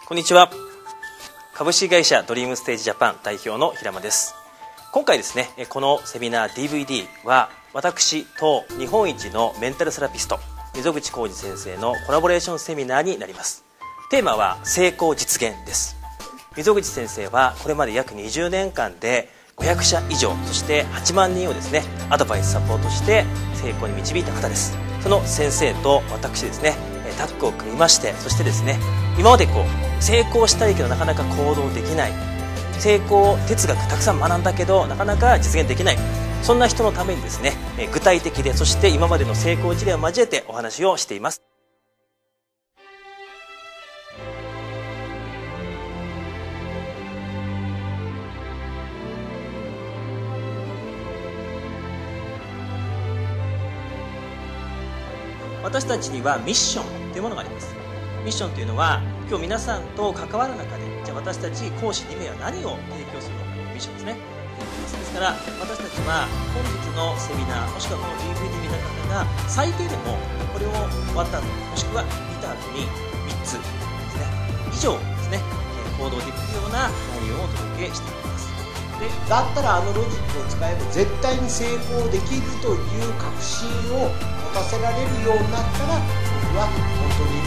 こんにちは。株式会社ドリームステージジャパン代表の平間です。今回ですね、このセミナー DVD は私と日本一のメンタルセラピスト溝口浩二先生のコラボレーションセミナーになります。テーマは成功実現です。溝口先生はこれまで約20年間で500社以上、そして8万人をですねアドバイスサポートして成功に導いた方です。その先生と私ですねタッグを組みまして、そしてですね今まで成功したいけどなかなか行動できない、成功哲学たくさん学んだけどなかなか実現できない、そんな人のためにですね具体的で、そして今までの成功事例を交えてお話をしています。私たちにはミッションというものがあります。ミッションというのは今日皆さんと関わる中で、じゃあ私たち講師2名は何を提供するのか、ミッションですね。ですから私たちは本日のセミナー、もしくはこの DVD 見た方が最低でもこれを終わった後、もしくは見た後に3つですね以上ですね行動できるような内容をお届けしています。でだったらロジックを使えば絶対に成功できるという確信を持たせられるようになったら、僕は本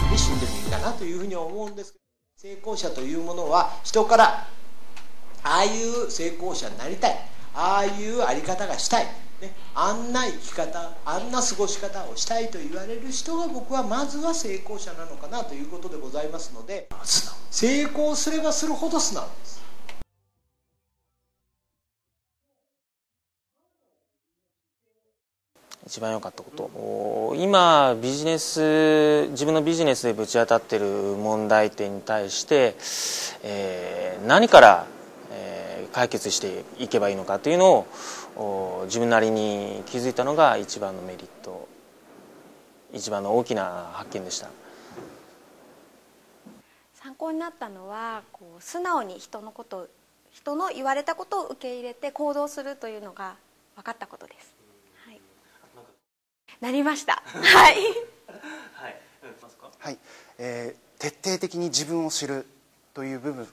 当に死んでもいいかなというふうに思うんですけど、成功者というものは人からああいう成功者になりたい、ああいうあり方がしたい、ね、あんな生き方、あんな過ごし方をしたいと言われる人が、僕はまずは成功者なのかなということでございますので、成功すればするほど素直です。一番良かったこと、今自分のビジネスでぶち当たっている問題点に対して、何から、解決していけばいいのかというのを自分なりに気づいたのが一番のメリット、一番の大きな発見でした。参考になったのは素直に人の言われたことを受け入れて行動するというのが分かったことです。なりました。はい。はい。徹底的に自分を知るという部分、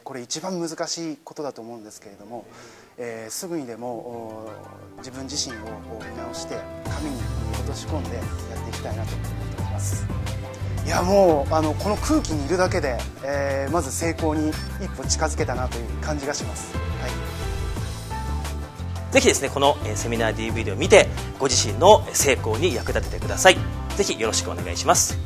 これ一番難しいことだと思うんですけれども、すぐにでも自分自身を見直して紙に落とし込んでやっていきたいなと思っております。いやもうこの空気にいるだけで、まず成功に一歩近づけたなという感じがします。はい。ぜひですねこのセミナー DVD を見てご自身の成功に役立ててください。ぜひよろしくお願いします。